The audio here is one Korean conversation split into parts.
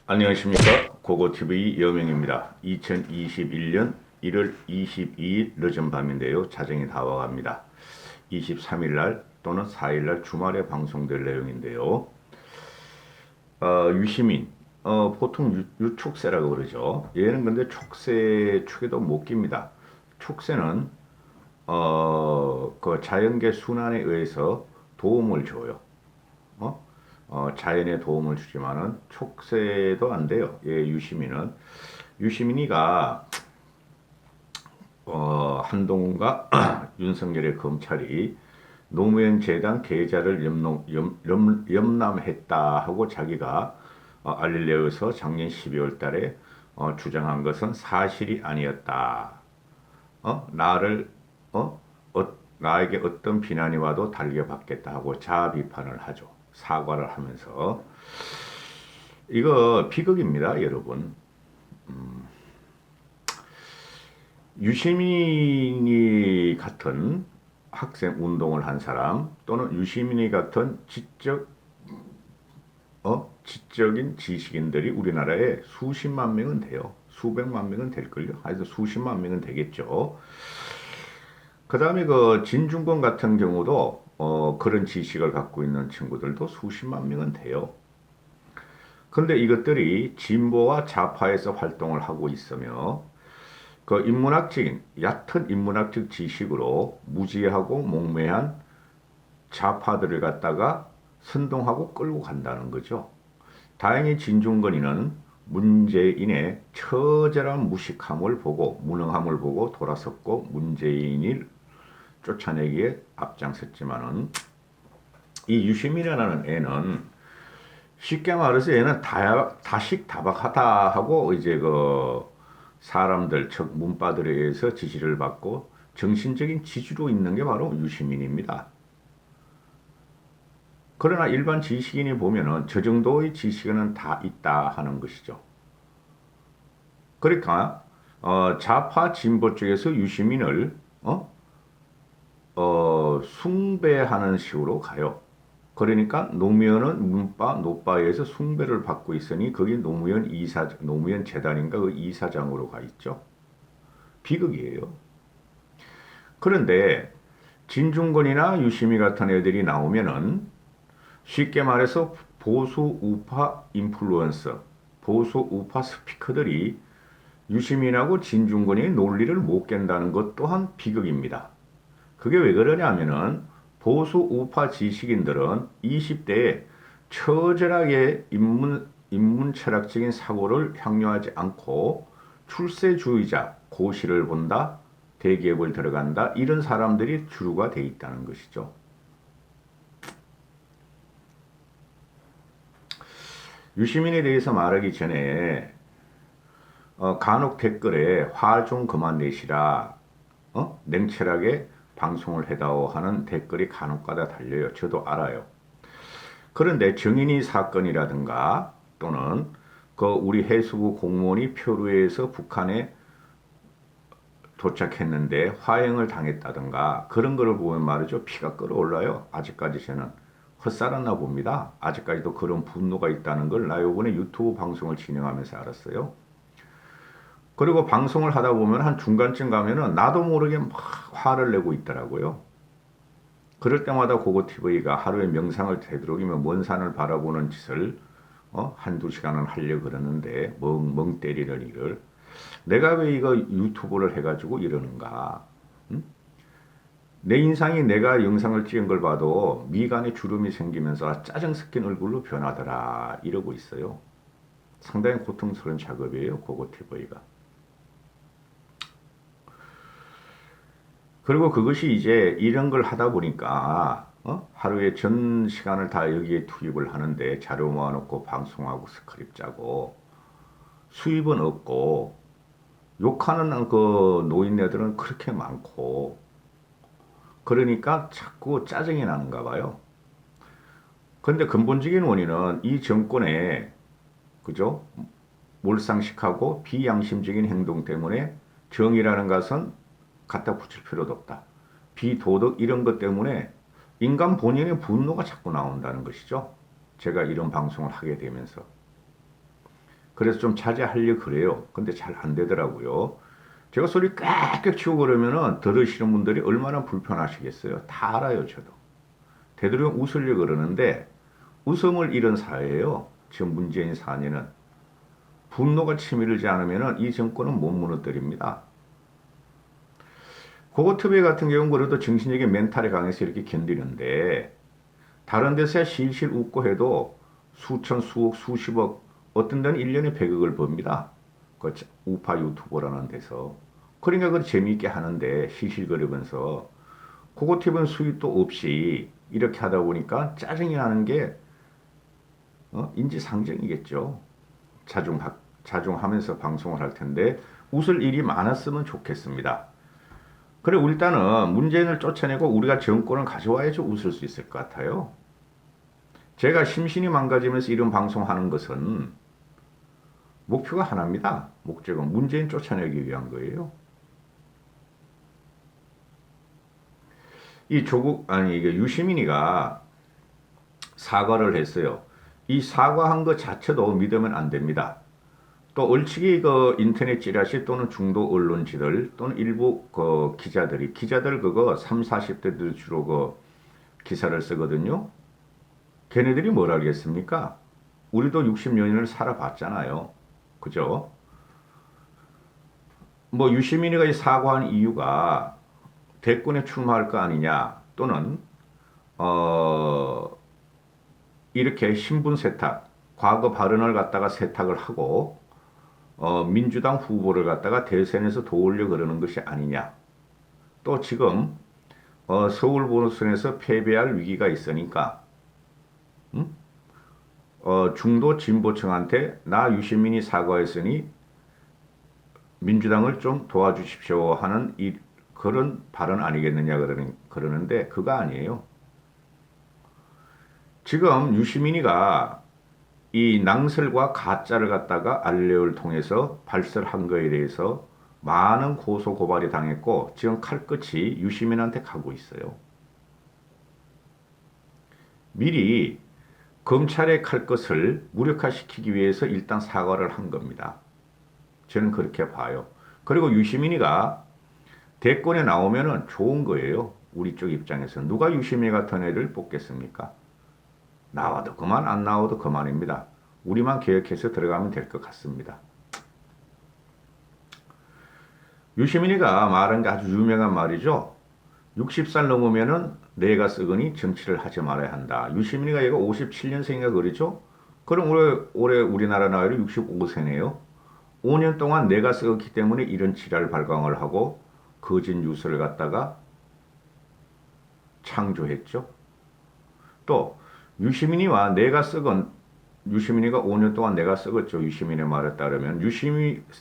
안녕하십니까. 고고TV 여명입니다. 2021년 1월 22일 늦은 밤인데요. 자정이 다가갑니다. 23일날 또는 4일날 주말에 방송될 내용인데요. 유시민, 보통 유촉새라고 그러죠. 얘는 근데 촉새 축에도 못 깁니다. 촉새는 그 자연계 순환에 의해서 도움을 줘요. 어? 자연에 도움을 주지만은 촉새도 안 돼요. 예, 유시민은. 유시민이가 한동훈과 윤석열의 검찰이 노무현 재단 계좌를 염남했다 하고 자기가 알릴레오에서 작년 12월 달에 주장한 것은 사실이 아니었다. 나를 나에게 어떤 비난이 와도 달겨받겠다 하고 자아 비판을 하죠. 사과를 하면서 이거 비극입니다, 여러분. 유시민이 같은 학생 운동을 한 사람 또는 유시민이 같은 지적인 지식인들이 우리나라에 수십만 명은 돼요. 수백만 명은 될걸요. 하여튼 수십만 명은 되겠죠. 그 다음에 그 진중권 같은 경우도 그런 지식을 갖고 있는 친구들도 수십만 명은 돼요. 그런데 이것들이 진보와 좌파에서 활동을 하고 있으며 그 인문학적인 얕은 인문학적 지식으로 무지하고 몽매한 좌파들을 갖다가 선동하고 끌고 간다는 거죠. 다행히 진중권이는 문재인의 처절한 무식함을 보고 무능함을 보고 돌아섰고 문재인을 쫓아내기에 앞장섰지만은 이 유시민이라는 애는 쉽게 말해서 얘는 다식다박하다 하고 이제 그 사람들 즉 문바들에 의해서 지시를 받고 정신적인 지주로 있는 게 바로 유시민입니다. 그러나 일반 지식인이 보면은 저 정도의 지식은 다 있다 하는 것이죠. 그러니까 좌파 진보 쪽에서 유시민을 숭배하는 식으로 가요. 그러니까 노무현은 문바, 노바에서 숭배를 받고 있으니 거기 노무현 재단인가 그 이사장으로 가 있죠. 비극이에요. 그런데 진중권이나 유시민 같은 애들이 나오면은 쉽게 말해서 보수 우파 인플루언서, 보수 우파 스피커들이 유시민하고 진중권의 논리를 못 깬다는 것 또한 비극입니다. 그게 왜 그러냐면은 보수 우파 지식인들은 20대에 처절하게 인문 철학적인 사고를 향유하지 않고 출세주의자, 고시를 본다, 대기업을 들어간다 이런 사람들이 주류가 돼 있다는 것이죠. 유시민에 대해서 말하기 전에 간혹 댓글에 화 좀 그만 내시라, 냉철하게 방송을 해다오 하는 댓글이 간혹가다 달려요. 저도 알아요. 그런데 정인이 사건이라든가 또는 그 우리 해수부 공무원이 표류해서 북한에 도착했는데 화형을 당했다든가 그런 거를 보면 말이죠. 피가 끓어올라요. 아직까지 저는 헛살았나 봅니다. 아직까지도 그런 분노가 있다는 걸 나 요번에 유튜브 방송을 진행하면서 알았어요. 그리고 방송을 하다 보면 한 중간쯤 가면은 나도 모르게 막 화를 내고 있더라고요. 그럴 때마다 고고TV가 하루에 명상을 되도록이면 먼 산을 바라보는 짓을 한두 시간은 하려고 그러는데 멍 때리는 일을 내가 왜 이거 유튜브를 해가지고 이러는가. 응? 내 인상이 내가 영상을 찍은 걸 봐도 미간에 주름이 생기면서 짜증 섞인 얼굴로 변하더라 이러고 있어요. 상당히 고통스러운 작업이에요. 고고TV가. 그리고 그것이 이제 이런 걸 하다 보니까 하루에 전 시간을 다 여기에 투입을 하는데 자료 모아놓고 방송하고 스크립 짜고 수입은 없고 욕하는 그 노인네들은 그렇게 많고 그러니까 자꾸 짜증이 나는가 봐요. 근데 근본적인 원인은 이 정권의 그죠? 몰상식하고 비양심적인 행동 때문에 정의라는 것은 갖다 붙일 필요도 없다. 비도덕 이런 것 때문에 인간 본연의 분노가 자꾸 나온다는 것이죠. 제가 이런 방송을 하게 되면서. 그래서 좀 자제하려고 그래요. 근데 잘 안 되더라고요. 제가 소리 꽥꽥 치고 그러면은 들으시는 분들이 얼마나 불편하시겠어요. 다 알아요, 저도. 되도록 웃으려고 그러는데 웃음을 잃은 사회예요. 지금 문재인 사안에는. 분노가 치밀지 않으면 이 정권은 못 무너뜨립니다. 고거트베 같은 경우는 그래도 정신적인 멘탈이 강해서 이렇게 견디는데 다른 데서야 실실 웃고 해도 수천, 수억, 수십억, 어떤 데는 1년에 100억을 법니다. 그 우파 유튜버라는 데서. 그러니까 그 재미있게 하는데 실실거리면서 고거트베는 수입도 없이 이렇게 하다 보니까 짜증이 나는 게 인지상정이겠죠. 자중하면서 방송을 할 텐데 웃을 일이 많았으면 좋겠습니다. 그래 일단은 문재인을 쫓아내고 우리가 정권을 가져와야지 웃을 수 있을 것 같아요. 제가 심신이 망가지면서 이런 방송하는 것은 목표가 하나입니다. 목적은 문재인 쫓아내기 위한 거예요. 이게 유시민이가 사과를 했어요. 이 사과한 것 자체도 믿으면 안 됩니다. 또 얼치기 그 인터넷 찌라시 또는 중도 언론지들 또는 일부 그 기자들 그거 3, 40대들 주로 그 기사를 쓰거든요. 걔네들이 뭘 알겠습니까? 우리도 60년을 살아봤잖아요. 그죠? 뭐 유시민이가 사과한 이유가 대권에 출마할 거 아니냐 또는 어 이렇게 신분 세탁 과거 발언을 갖다가 세탁을 하고 민주당 후보를 갖다가 대선에서 도우려 그러는 것이 아니냐. 또 지금 서울 본선에서 패배할 위기가 있으니까 중도 진보층한테 나 유시민이 사과했으니 민주당을 좀 도와주십시오 하는 그런 발언 아니겠느냐 그러는데 그거 아니에요. 지금 유시민이가 이 낭설과 가짜를 갖다가 알레오를 통해서 발설한 거에 대해서 많은 고소 고발이 당했고 지금 칼끝이 유시민한테 가고 있어요. 미리 검찰의 칼끝을 무력화시키기 위해서 일단 사과를 한 겁니다. 저는 그렇게 봐요. 그리고 유시민이가 대권에 나오면은 좋은 거예요. 우리 쪽 입장에서. 누가 유시민 같은 애를 뽑겠습니까? 나와도 그만 안 나와도 그만입니다. 우리만 개혁해서 들어가면 될 것 같습니다. 유시민이가 말한 게 아주 유명한 말이죠. 60살 넘으면은 내가 쓰거니 정치를 하지 말아야 한다. 유시민이가 얘가 57년생인가 그러죠? 그럼 올해 우리나라 나이로 65세네요. 5년 동안 내가 썩었기 때문에 이런 지랄 발광을 하고 거짓 뉴스를 갖다가 창조했죠. 또 유시민이가 5년 동안 내가 썩었죠. 유시민의 말에 따르면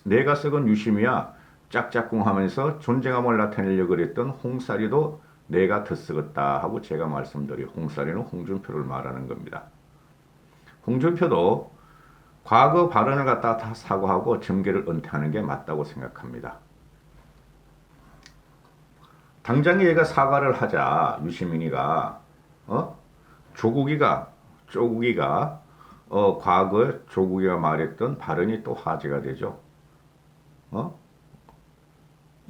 내가 썩은 유시민이야 짝짝꿍 하면서 존재감을 나타내려고 그랬던 홍사리도 내가 더 썩었다 하고 제가 말씀드린 홍사리는 홍준표를 말하는 겁니다. 홍준표도 과거 발언을 갖다가 다 사과하고 정계를 은퇴하는 게 맞다고 생각합니다. 당장 얘가 사과를 하자 유시민이가 조국이가 과거에 조국이가 말했던 발언이 또 화제가 되죠.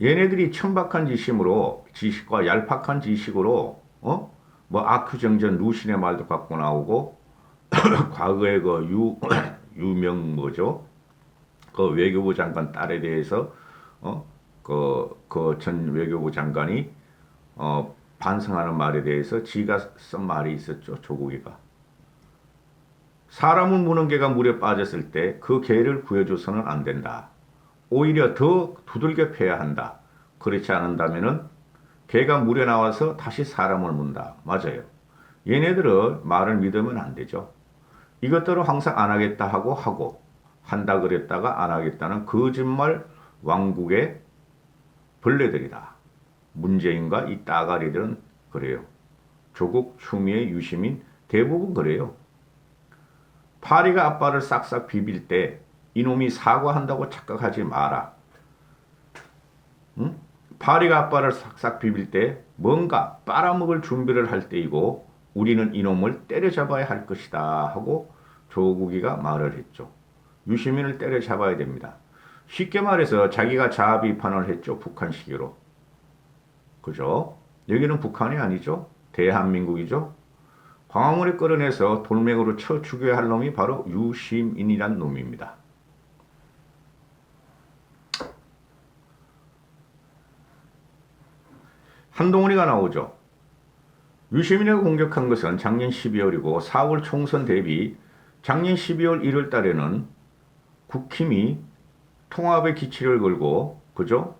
얘네들이 천박한 지식과 얄팍한 지식으로 뭐 아크정전 루신의 말도 갖고 나오고 과거에 그 유명 뭐죠? 그 외교부 장관 딸에 대해서 그 전 외교부 장관이 반성하는 말에 대해서 지가 쓴 말이 있었죠. 조국이가. 사람을 무는 개가 물에 빠졌을 때 그 개를 구해줘서는 안 된다. 오히려 더 두들겨 패야 한다. 그렇지 않는다면은 개가 물에 나와서 다시 사람을 문다. 맞아요. 얘네들은 말을 믿으면 안 되죠. 이것들은 항상 안 하겠다 하고 한다 그랬다가 안 하겠다는 거짓말 왕국의 벌레들이다. 문재인과 이 따가리들은 그래요. 조국, 추미애, 유시민 대부분 그래요. 파리가 아빠를 싹싹 비빌 때 이놈이 사과한다고 착각하지 마라. 응? 파리가 아빠를 싹싹 비빌 때 뭔가 빨아먹을 준비를 할 때이고 우리는 이놈을 때려잡아야 할 것이다 하고 조국이가 말을 했죠. 유시민을 때려잡아야 됩니다. 쉽게 말해서 자기가 자아 비판을 했죠. 북한식으로. 그죠? 여기는 북한이 아니죠. 대한민국이죠. 광화문에 끌어내서 돌멩이로 쳐 죽여야 할 놈이 바로 유시민이란 놈입니다. 한동훈이가 나오죠. 유시민을 공격한 것은 작년 12월이고 4월 총선 대비 작년 12월 1월 달에는 국힘이 통합의 기치를 걸고 그죠?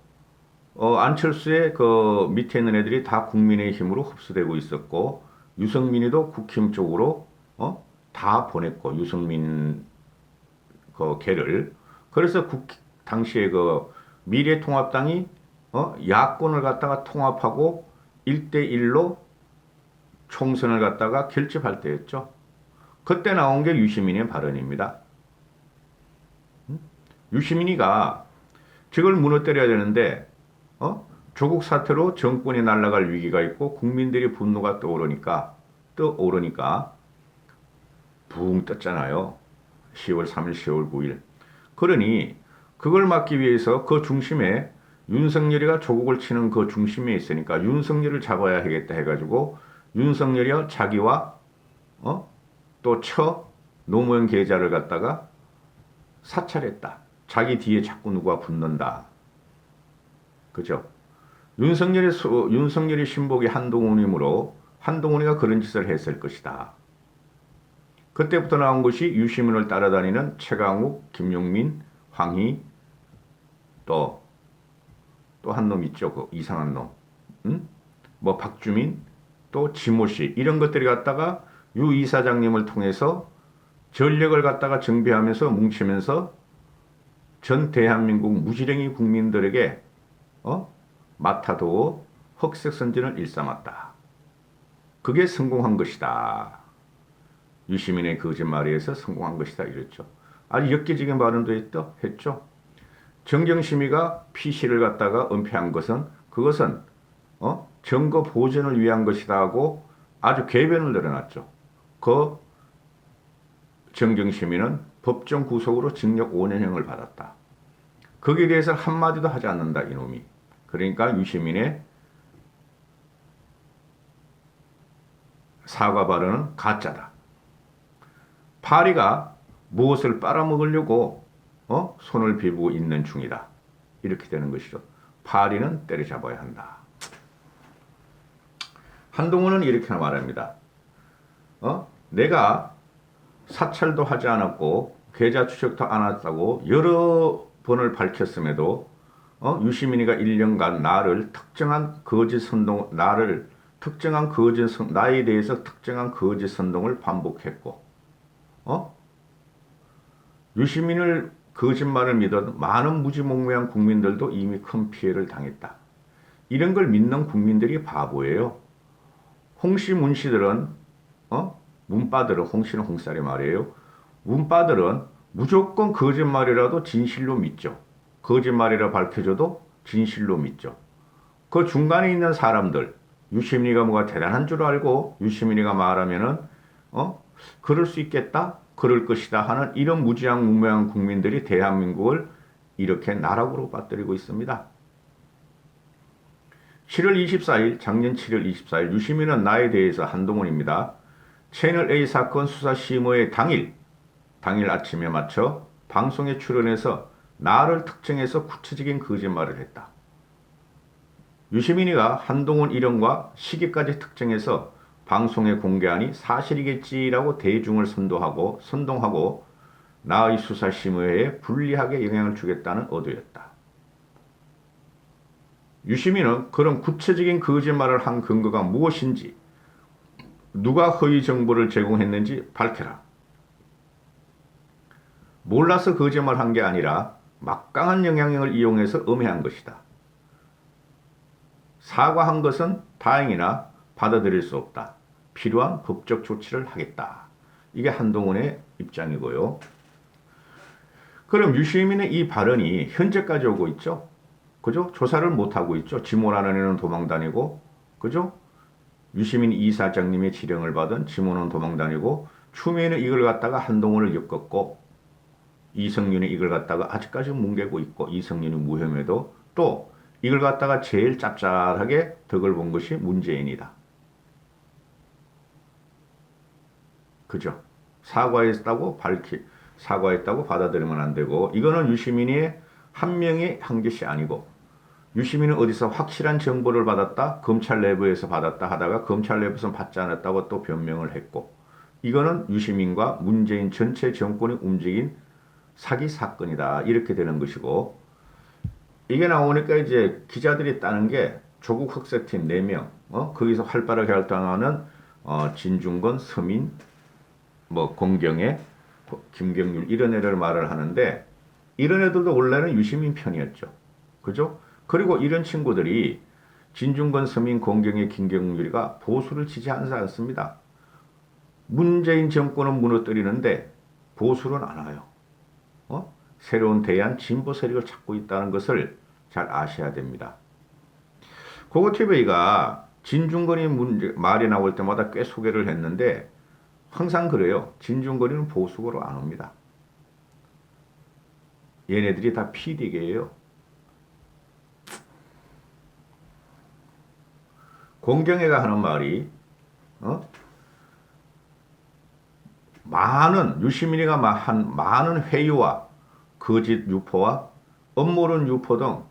안철수의 그 밑에 있는 애들이 다 국민의힘으로 흡수되고 있었고 유승민이도 국힘 쪽으로 다 보냈고 유승민 그 걔를 그래서 당시에 그 미래통합당이 야권을 갖다가 통합하고 1대1로 총선을 갖다가 결집할 때였죠. 그때 나온 게 유시민의 발언입니다. 유시민이가 저걸 무너뜨려야 되는데 조국 사태로 정권이 날아갈 위기가 있고 국민들이 분노가 떠오르니까 붕 떴잖아요. 10월 3일, 10월 9일. 그러니 그걸 막기 위해서 그 중심에 윤석열이가 조국을 치는 그 중심에 있으니까 윤석열을 잡아야 하겠다 해가지고 윤석열이와 자기와 또 노무현 계좌를 갖다가 사찰했다. 자기 뒤에 자꾸 누가 붙는다. 그죠? 윤석열의 신복이 한동훈이므로 한동훈이가 그런 짓을 했을 것이다. 그때부터 나온 것이 유시민을 따라다니는 최강욱, 김용민, 황희 또 한 놈 있죠. 그 이상한 놈. 뭐 박주민 또 지모씨 이런 것들이 갖다가 유 이사장님을 통해서 전력을 갖다가 정비하면서 뭉치면서 전 대한민국 무지랭이 국민들에게 맡아두고 흑색선진을 일삼았다. 그게 성공한 것이다. 유시민의 거짓말에 의해서 성공한 것이다. 이랬죠. 아주 엽기적인 발언도 했죠. 정경심이가 PC를 갖다가 은폐한 것은 그것은 증거 보존을 위한 것이다 하고 아주 궤변을 늘어놨죠. 그 정경심이는 법정 구속으로 징역 5년형을 받았다. 거기에 대해서 한마디도 하지 않는다 이놈이. 그러니까 유시민의 사과 발언은 가짜다. 파리가 무엇을 빨아먹으려고 손을 비비고 있는 중이다. 이렇게 되는 것이죠. 파리는 때려잡아야 한다. 한동훈은 이렇게 말합니다. 내가 사찰도 하지 않았고 계좌 추적도 안 했다고 여러 번을 밝혔음에도 유시민이가 1년간 나를 특정한 거짓 선동, 나에 대해서 특정한 거짓 선동을 반복했고, 유시민을 거짓말을 믿은 많은 무지몽매한 국민들도 이미 큰 피해를 당했다. 이런 걸 믿는 국민들이 바보예요. 홍씨 문씨들은 문바들은 홍씨는 홍살이 말이에요. 문바들은 무조건 거짓말이라도 진실로 믿죠. 거짓말이라 밝혀줘도 진실로 믿죠. 그 중간에 있는 사람들 유시민이가 뭐가 대단한 줄 알고 유시민이가 말하면은 그럴 수 있겠다. 그럴 것이다 하는 이런 무지한 국민들이 대한민국을 이렇게 나락으로 빠뜨리고 있습니다. 7월 24일, 작년 7월 24일 유시민은 나에 대해서 한동훈입니다. 채널A 사건 수사 심의의 당일 아침에 맞춰 방송에 출연해서 나를 특정해서 구체적인 거짓말을 했다. 유시민이가 한동훈 이름과 시기까지 특정해서 방송에 공개하니 사실이겠지라고 대중을 선동하고 나의 수사심의회에 불리하게 영향을 주겠다는 의도였다. 유시민은 그런 구체적인 거짓말을 한 근거가 무엇인지 누가 허위 정보를 제공했는지 밝혀라. 몰라서 거짓말한 게 아니라 막강한 영향력을 이용해서 음해한 것이다. 사과한 것은 다행이나 받아들일 수 없다. 필요한 법적 조치를 하겠다. 이게 한동훈의 입장이고요. 그럼 유시민의 이 발언이 현재까지 오고 있죠. 그죠? 조사를 못하고 있죠. 지모라는 애는 도망다니고, 그죠? 유시민 이사장님의 지령을 받은 지모는 도망다니고, 추미애는 이걸 갖다가 한동훈을 엮었고, 이성윤이 이걸 갖다가 아직까지 뭉개고 있고 이성윤이 무혐의도 또 이걸 갖다가 제일 짭짤하게 덕을 본 것이 문재인이다. 그죠? 사과했다고 받아들이면 안 되고 이거는 유시민이 한 명이 한 것이 아니고 유시민은 어디서 확실한 정보를 받았다, 검찰 내부에서 받았다 하다가 검찰 내부에서 받지 않았다고 또 변명을 했고 이거는 유시민과 문재인 전체 정권이 움직인 사기 사건이다. 이렇게 되는 것이고 이게 나오니까 이제 기자들이 따는 게 조국 흑색팀 4명, 거기서 활발하게 활동하는 진중권, 서민, 뭐 공경애, 김경률 이런 애들 말을 하는데 이런 애들도 원래는 유시민 편이었죠. 그죠? 그리고 이런 친구들이 진중권, 서민, 공경애, 김경률이가 보수를 지지하지 않습니다. 문재인 정권은 무너뜨리는데 보수는 안 와요. 새로운 대안 진보 세력을 찾고 있다는 것을 잘 아셔야 됩니다. 고고TV가 진중권이 말이 나올 때마다 꽤 소개를 했는데 항상 그래요. 진중권이는 보수고로 안 옵니다. 얘네들이 다 PD계예요. 공경애가 하는 말이 유시민이가 한 많은 회유와 거짓 유포와 업무론 유포 등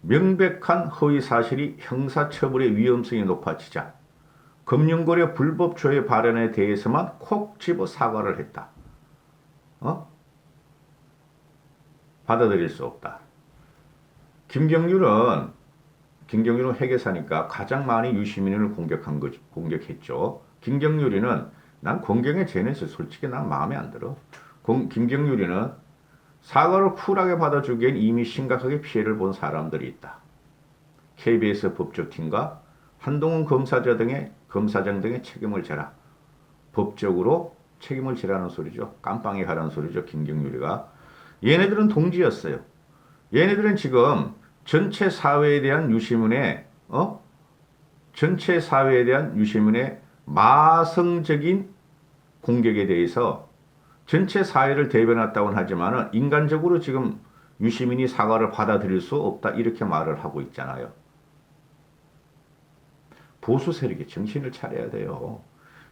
명백한 허위 사실이 형사처벌의 위험성이 높아지자 금융거래 불법 조회 발언에 대해서만 콕 집어 사과를 했다. 받아들일 수 없다. 김경률은 회계사니까 가장 많이 유시민을 공격했죠. 김경률이는 난 공경에 쟤네서 솔직히 난 마음에 안 들어. 김경률이는 사과를 쿨하게 받아주기엔 이미 심각하게 피해를 본 사람들이 있다. KBS 법조팀과 한동훈 검사장 등의 책임을 져라. 법적으로 책임을 지라는 소리죠. 깜빵에 가라는 소리죠. 김경률이가. 얘네들은 동지였어요. 얘네들은 지금 전체 사회에 대한 유시민의 마성적인 공격에 대해서 전체 사회를 대변했다고는 하지만 인간적으로 지금 유시민이 사과를 받아들일 수 없다 이렇게 말을 하고 있잖아요. 보수 세력이 정신을 차려야 돼요.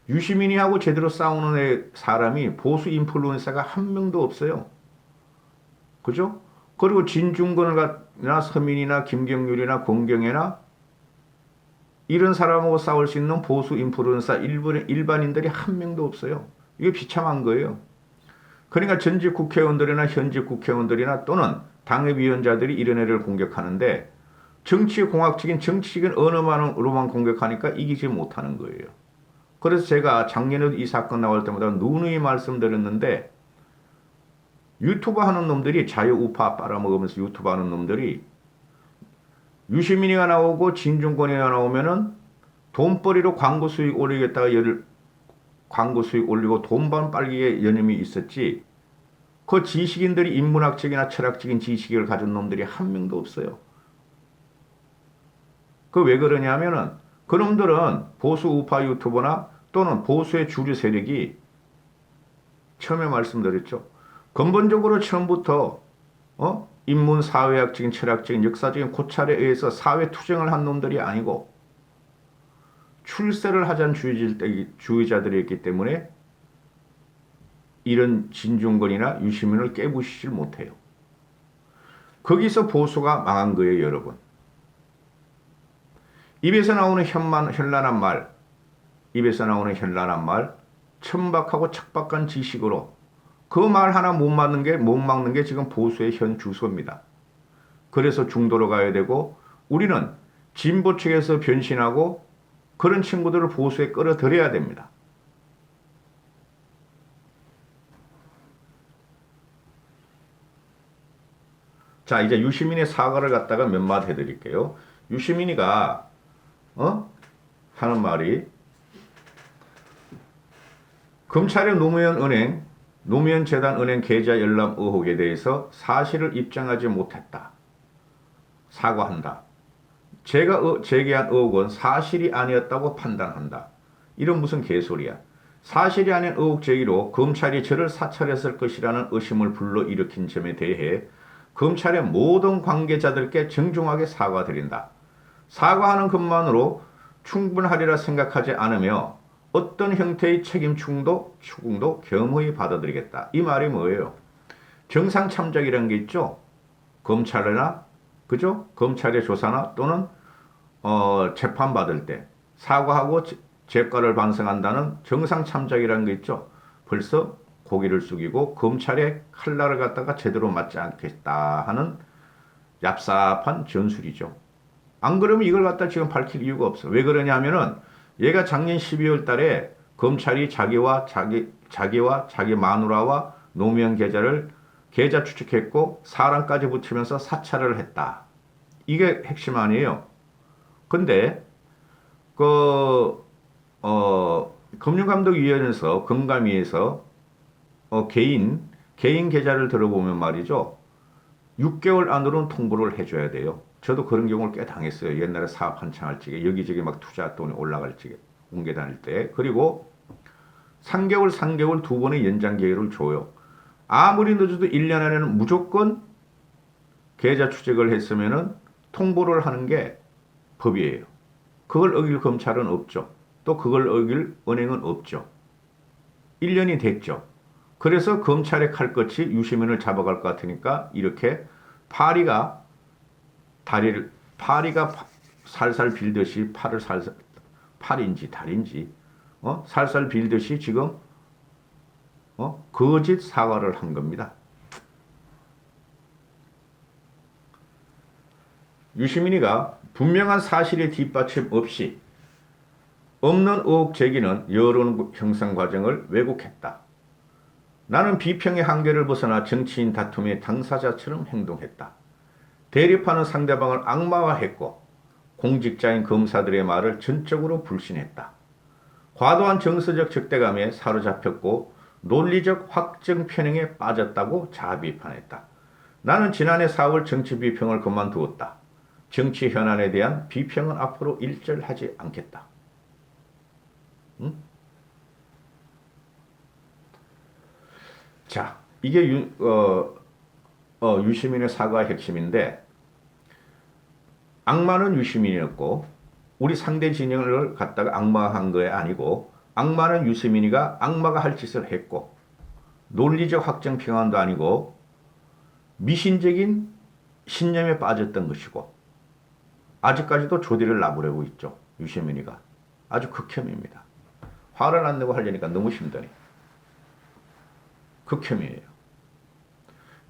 유시민이하고 제대로 싸우는 사람이 보수 인플루언서가 한 명도 없어요. 그죠? 그리고 진중권이나 서민이나 김경률이나 공경애나 이런 사람하고 싸울 수 있는 보수 인플루언서 일반인들이 한 명도 없어요. 이게 비참한 거예요. 그러니까 전직 국회의원들이나 현직 국회의원들이나 또는 당협위원자들이 이런 애를 공격하는데 정치공학적인 언어만으로만 공격하니까 이기지 못하는 거예요. 그래서 제가 작년에도 이 사건 나올 때마다 누누이 말씀드렸는데 유튜브 하는 놈들이 자유우파 빨아먹으면서 유튜브 하는 놈들이 유시민이가 나오고 진중권이가 나오면은 돈벌이로 광고 수익 올리겠다가 광고 수익 올리고 돈번 빨기에 여념이 있었지 그 지식인들이 인문학적이나 철학적인 지식을 가진 놈들이 한 명도 없어요. 그 왜 그러냐면은 그놈들은 보수 우파 유튜버나 또는 보수의 주류 세력이 처음에 말씀드렸죠. 근본적으로 처음부터 인문 사회학적인 철학적인 역사적인 고찰에 의해서 사회 투쟁을 한 놈들이 아니고 출세를 하자는 주의자들이었기 때문에 이런 진중권이나 유시민을 깨부시질 못해요. 거기서 보수가 망한 거예요, 여러분. 입에서 나오는 현란한 말, 천박하고 척박한 지식으로 그 말 하나 못 막는 게 지금 보수의 현 주소입니다. 그래서 중도로 가야 되고 우리는 진보 측에서 변신하고 그런 친구들을 보수에 끌어들여야 됩니다. 자, 이제 유시민의 사과를 갖다가 몇 마디 해드릴게요. 유시민이가 하는 말이 검찰의 노무현재단 은행 계좌 열람 의혹에 대해서 사실을 입증하지 못했다. 사과한다. 제가 제기한 의혹은 사실이 아니었다고 판단한다. 이런 무슨 개소리야. 사실이 아닌 의혹 제기로 검찰이 저를 사찰했을 것이라는 의심을 불러일으킨 점에 대해 검찰의 모든 관계자들께 정중하게 사과드린다. 사과하는 것만으로 충분하리라 생각하지 않으며 어떤 형태의 책임 추궁도 겸허히 받아들이겠다. 이 말이 뭐예요? 정상 참작이라는 게 있죠. 검찰이나 그죠? 검찰의 조사나 또는 재판 받을 때 사과하고 재과를 반성한다는 정상 참작이라는 게 있죠. 벌써 고개를 숙이고 검찰의 칼날을 갖다가 제대로 맞지 않겠다 하는 얍삽한 전술이죠. 안 그러면 이걸 갖다 지금 밝힐 이유가 없어. 왜 그러냐면은 얘가 작년 12월 달에 검찰이 자기와 자기 마누라와 노무현 계좌 추측했고 사람까지 붙이면서 사찰을 했다. 이게 핵심 아니에요. 근데 금융감독위원회에서 금감위에서 개인 계좌를 들어보면 말이죠. 6개월 안으로는 통보를 해줘야 돼요. 저도 그런 경우를 꽤 당했어요. 옛날에 사업 한창 할 적에 여기저기 막 투자 돈이 올라갈 적에 옮겨 다닐 때. 그리고 3개월 두 번의 연장 기회를 줘요. 아무리 늦어도 1년 안에는 무조건 계좌 추적을 했으면은 통보를 하는 게 법이에요. 그걸 어길 검찰은 없죠. 또 그걸 어길 은행은 없죠. 1년이 됐죠. 그래서 검찰의 칼끝이 유시민을 잡아갈 것 같으니까 이렇게 파리가 살살 빌듯이 팔인지 다리인지 살살 빌듯이 지금 거짓 사과를 한 겁니다. 유시민이가 분명한 사실의 뒷받침 없이 없는 의혹 제기는 여론 형성 과정을 왜곡했다. 나는 비평의 한계를 벗어나 정치인 다툼의 당사자처럼 행동했다. 대립하는 상대방을 악마화했고 공직자인 검사들의 말을 전적으로 불신했다. 과도한 정서적 적대감에 사로잡혔고 논리적 확정 편향에 빠졌다고 자비판했다. 나는 지난해 4월 정치 비평을 그만두었다. 정치 현안에 대한 비평은 앞으로 일절하지 않겠다. 응? 자, 이게 유시민의 사과의 핵심인데 악마는 유시민이었고 우리 상대 진영을 갖다가 악마한 게 아니고 악마는 유시민이가 악마가 할 짓을 했고 논리적 확정 평안도 아니고 미신적인 신념에 빠졌던 것이고 아직까지도 조디를 나부려고 있죠. 유시민이가. 아주 극혐입니다. 화를 안 내고 하려니까 너무 힘드네. 극혐이에요.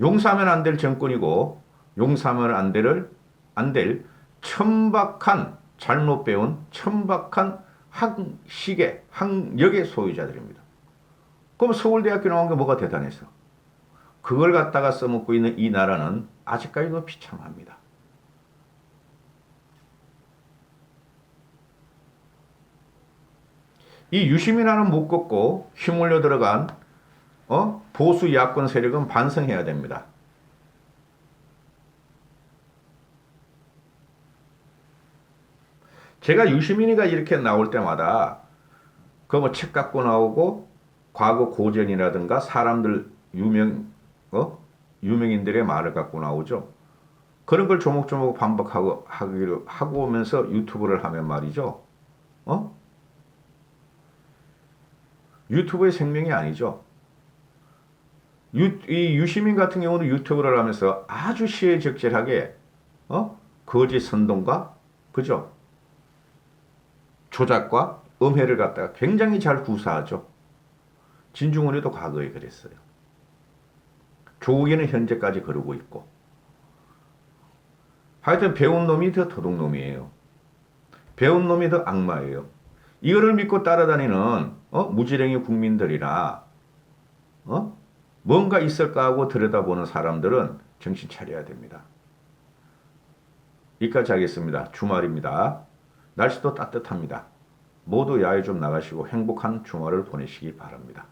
용서하면 안 될 정권이고 용서하면 안 될 천박한 잘못 배운 천박한 학력의 소유자들입니다. 그럼 서울대학교 나온 게 뭐가 대단해서? 그걸 갖다가 써먹고 있는 이 나라는 아직까지도 비참합니다. 이 유시민하는 못 걷고 휘몰려 들어간 보수 야권 세력은 반성해야 됩니다. 제가 유시민이가 이렇게 나올 때마다 그 뭐 책 갖고 나오고 과거 고전이라든가 사람들 유명인들의 말을 갖고 나오죠. 그런 걸 조목조목 하고 오면서 유튜브를 하면 말이죠. 유튜브의 생명이 아니죠. 이 유시민 같은 경우는 유튜브를 하면서 아주 시의적절하게 거짓 선동과 그죠? 조작과 음해를 갖다가 굉장히 잘 구사하죠. 진중권이도 과거에 그랬어요. 조국에는 현재까지 그러고 있고. 하여튼 배운 놈이 더 도둑놈이에요. 배운 놈이 더 악마예요. 이거를 믿고 따라다니는 무지랭이 국민들이나 뭔가 있을까 하고 들여다보는 사람들은 정신 차려야 됩니다. 여기까지 하겠습니다. 주말입니다. 날씨도 따뜻합니다. 모두 야외 좀 나가시고 행복한 주말을 보내시기 바랍니다.